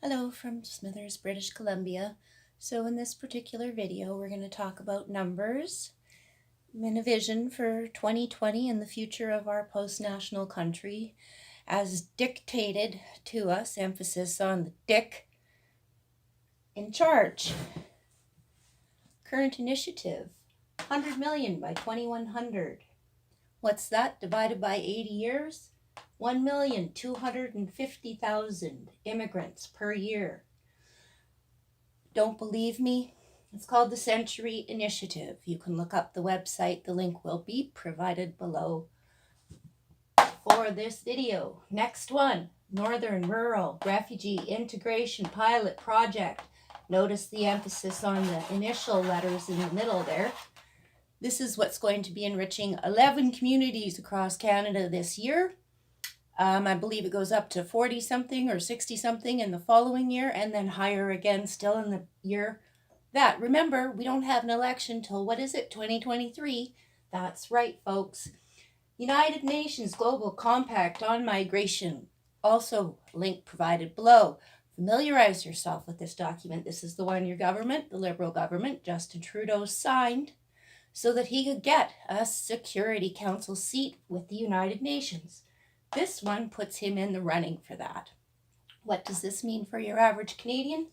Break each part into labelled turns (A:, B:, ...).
A: Hello from Smithers, British Columbia. So in this particular video, we're going to talk about numbers and a vision for 2020 and the future of our post-national country as dictated to us, emphasis on the dick, in charge. Current initiative, 100 million by 2100. What's that divided by 80 years? 1,250,000 immigrants per year. Don't believe me? It's called the Century Initiative. You can look up the website. The link will be provided below for this video. Next one, Northern Rural Refugee Integration Pilot Project. Notice the emphasis on the initial letters in the middle there. This is what's going to be enriching 11 communities across Canada this year. I believe it goes up to 40 something or 60 something in the following year, and then higher again still in the year that. Remember, we don't have an election till, 2023? That's right, folks. United Nations Global Compact on Migration. Also, link provided below. Familiarize yourself with this document. This is the one your government, the Liberal government, Justin Trudeau, signed so that he could get a Security Council seat with the United Nations. This one puts him in the running for that. What does this mean for your average Canadian?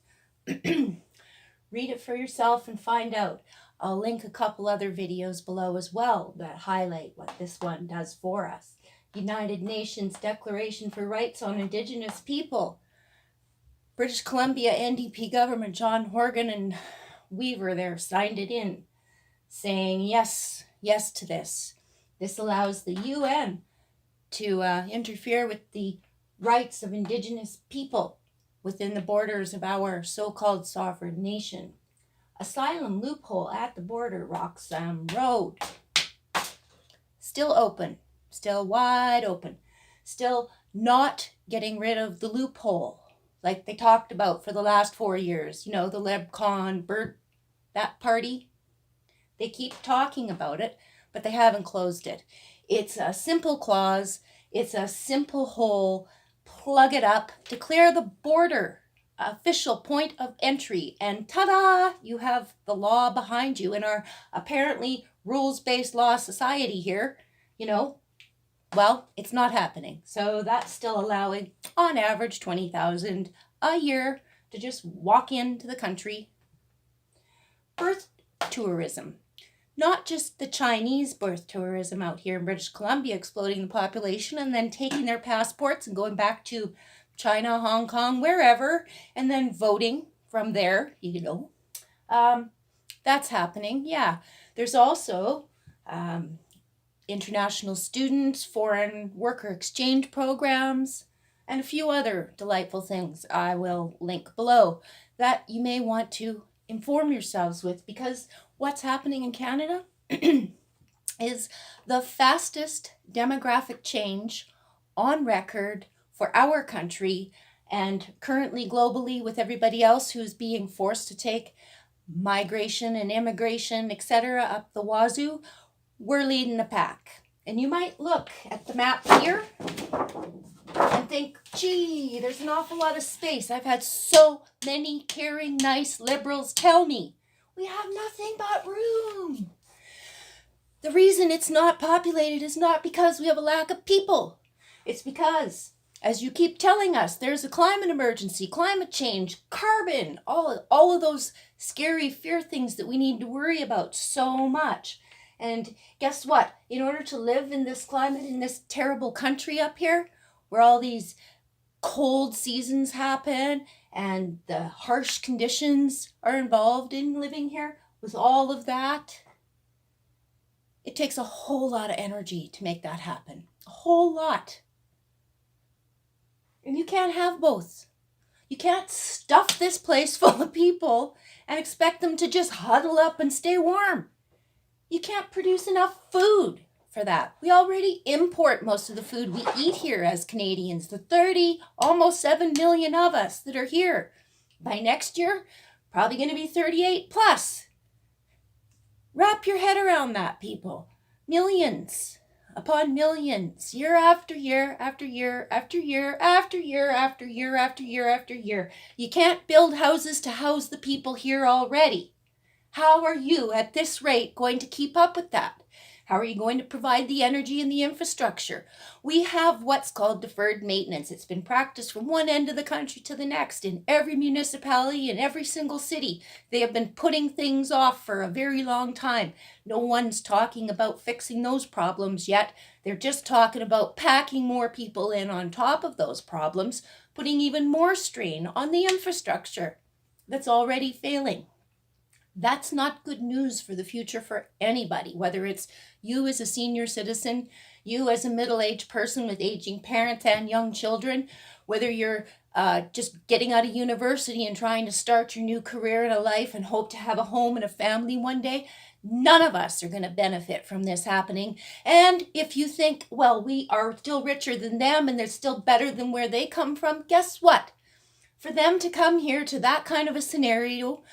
A: Read it for yourself and find out. I'll link a couple other videos below as well that highlight what this one does for us. United Nations Declaration for Rights on Indigenous People. British Columbia NDP government, John Horgan and Weaver there, signed it in, saying yes to this. This allows the UN to interfere with the rights of Indigenous people within the borders of our so-called sovereign nation. Asylum loophole at the border, Roxham Road. Still open, still wide open, still not getting rid of the loophole like they talked about for the last 4 years. You know, the LebCon, that party. They keep talking about it, but they haven't closed it. It's a simple clause. It's a simple hole. Plug it up. Declare the border official point of entry. And ta-da! You have the law behind you in our apparently rules-based law society here. You know, well, it's not happening. So that's still allowing, on average, 20,000 a year to just walk into the country. Birth tourism. Not just the Chinese birth tourism out here in British Columbia exploding the population and then taking their passports and going back to China, Hong Kong, wherever, and then voting from there, you know. That's happening, yeah. There's also international students, foreign worker exchange programs, and a few other delightful things I will link below that you may want to inform yourselves with, because what's happening in Canada is the fastest demographic change on record for our country, and currently globally with everybody else who's being forced to take migration and immigration, etc. up the wazoo, we're leading the pack. And you might look at the map here and think, gee, there's an awful lot of space. I've had so many caring, nice liberals tell me, we have nothing but room. The reason it's not populated is not because we have a lack of people. It's because, as you keep telling us, there's a climate emergency, climate change, carbon, all of those scary fear things that we need to worry about so much. And guess what? In order to live in this climate, in this terrible country up here, where all these cold seasons happen and the harsh conditions are involved in living here, with all of that, it takes a whole lot of energy to make that happen. A whole lot. And you can't have both. You can't stuff this place full of people and expect them to just huddle up and stay warm. You can't produce enough food for that. We already import most of the food we eat here as Canadians, the almost 7 million of us that are here. By next year, probably going to be 38 plus. Wrap your head around that, people. Millions upon millions, year after year after year after year after year after year after year after year. You can't build houses to house the people here already. How are you, at this rate, going to keep up with that? How are you going to provide the energy and the infrastructure? We have what's called deferred maintenance. It's been practiced from one end of the country to the next in every municipality, in every single city. They have been putting things off for a very long time. No one's talking about fixing those problems yet. They're just talking about packing more people in on top of those problems, putting even more strain on the infrastructure that's already failing. That's not good news for the future for anybody, whether it's you as a senior citizen, you as a middle-aged person with aging parents and young children, whether you're just getting out of university and trying to start your new career in a life and hope to have a home and a family one day. None of us are going to benefit from this happening. And if you think, well, we are still richer than them and they're still better than where they come from, guess what? For them to come here to that kind of a scenario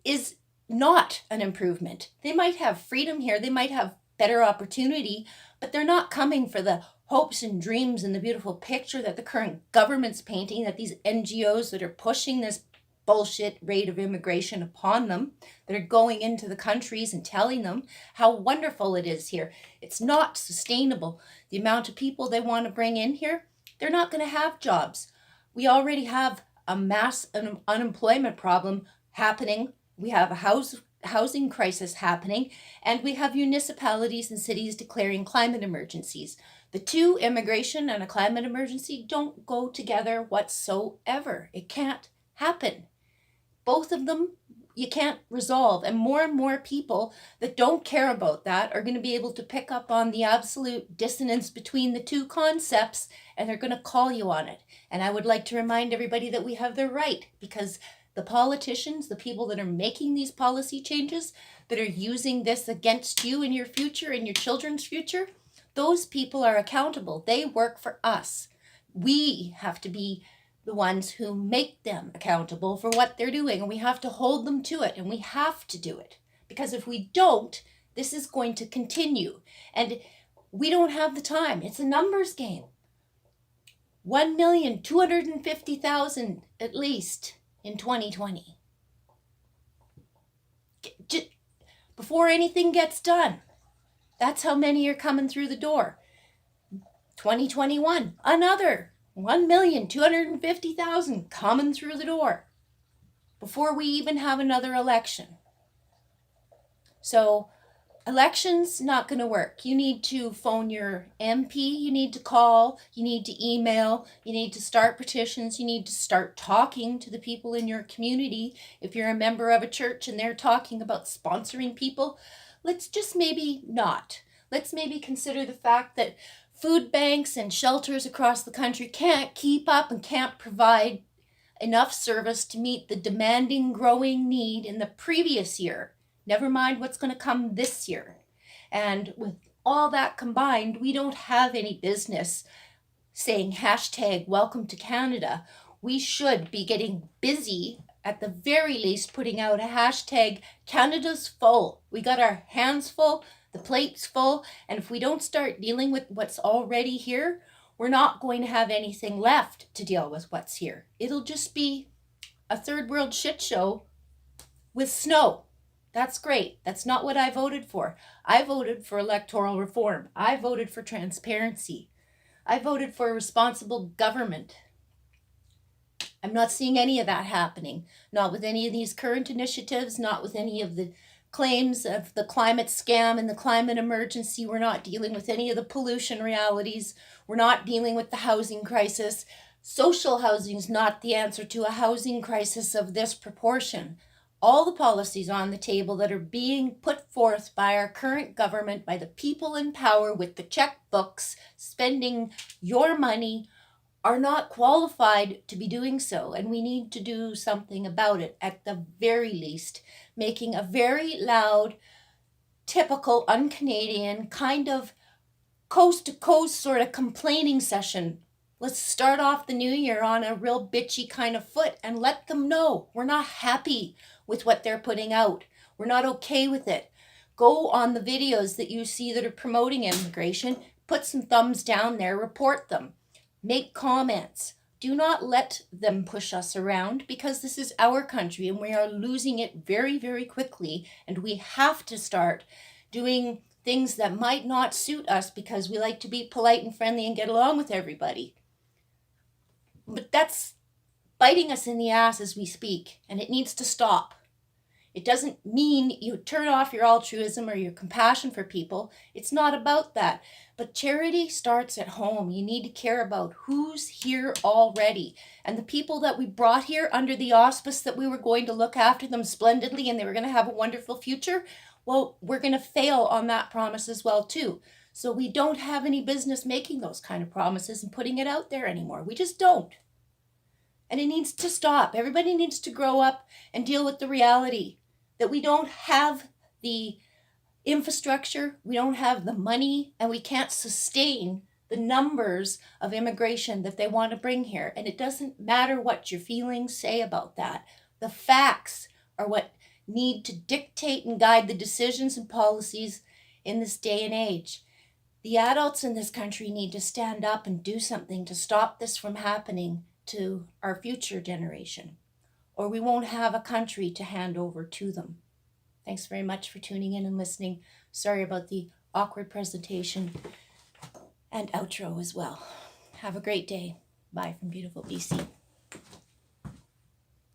A: is not an improvement. They might have freedom here, they might have better opportunity, but they're not coming for the hopes and dreams and the beautiful picture that the current government's painting, that these NGOs that are pushing this bullshit rate of immigration upon them, that are going into the countries and telling them how wonderful it is here. It's not sustainable. The amount of people they want to bring in here, they're not going to have jobs. We already have a mass unemployment problem happening. We have a housing crisis happening, and we have municipalities and cities declaring climate emergencies. The two, immigration and a climate emergency, don't go together whatsoever. It can't happen. Both of them you can't resolve, and more people that don't care about that are going to be able to pick up on the absolute dissonance between the two concepts, and they're going to call you on it. And I would like to remind everybody that we have the right, because the politicians, the people that are making these policy changes, that are using this against you in your future and your children's future, those people are accountable. They work for us. We have to be the ones who make them accountable for what they're doing, and we have to hold them to it, and we have to do it. Because if we don't, this is going to continue, and we don't have the time. It's a numbers game. 1,250,000 at least in 2020. Before anything gets done, that's how many are coming through the door. 2021, another 1,250,000 coming through the door before we even have another election. So election's not going to work. You need to phone your MP, you need to call, you need to email, you need to start petitions, you need to start talking to the people in your community. If you're a member of a church and they're talking about sponsoring people, let's just maybe not. Let's maybe consider the fact that food banks and shelters across the country can't keep up and can't provide enough service to meet the demanding growing need in the previous year. Never mind what's going to come this year. And with all that combined, we don't have any business saying hashtag welcome to Canada. We should be getting busy, at the very least, putting out a hashtag Canada's full. We got our hands full, the plate's full, and if we don't start dealing with what's already here, we're not going to have anything left to deal with what's here. It'll just be a third world shit show with snow. That's great. That's not what I voted for. I voted for electoral reform. I voted for transparency. I voted for a responsible government. I'm not seeing any of that happening. Not with any of these current initiatives, not with any of the claims of the climate scam and the climate emergency. We're not dealing with any of the pollution realities. We're not dealing with the housing crisis. Social housing is not the answer to a housing crisis of this proportion. All the policies on the table that are being put forth by our current government, by the people in power with the checkbooks spending your money, are not qualified to be doing so. And we need to do something about it, at the very least, making a very loud, typical un-Canadian kind of coast-to-coast sort of complaining session. Let's start off the new year on a real bitchy kind of foot and let them know we're not happy with what they're putting out. We're not okay with it. Go on the videos that you see that are promoting immigration, Put some thumbs down there, report them, make comments. Do not let them push us around, because this is our country and we are losing it very, very quickly. And we have to start doing things that might not suit us because we like to be polite and friendly and get along with everybody. But that's biting us in the ass as we speak, and it needs to stop. It doesn't mean you turn off your altruism or your compassion for people. It's not about that. But charity starts at home. You need to care about who's here already. And the people that we brought here under the auspice that we were going to look after them splendidly and they were going to have a wonderful future, well, we're going to fail on that promise as well too. So we don't have any business making those kind of promises and putting it out there anymore. We just don't. And it needs to stop. Everybody needs to grow up and deal with the reality that we don't have the infrastructure, we don't have the money, and we can't sustain the numbers of immigration that they want to bring here. And it doesn't matter what your feelings say about that. The facts are what need to dictate and guide the decisions and policies in this day and age. The adults in this country need to stand up and do something to stop this from happening to our future generation, or we won't have a country to hand over to them. Thanks very much for tuning in and listening. Sorry about the awkward presentation and outro as well. Have a great day. Bye from beautiful BC.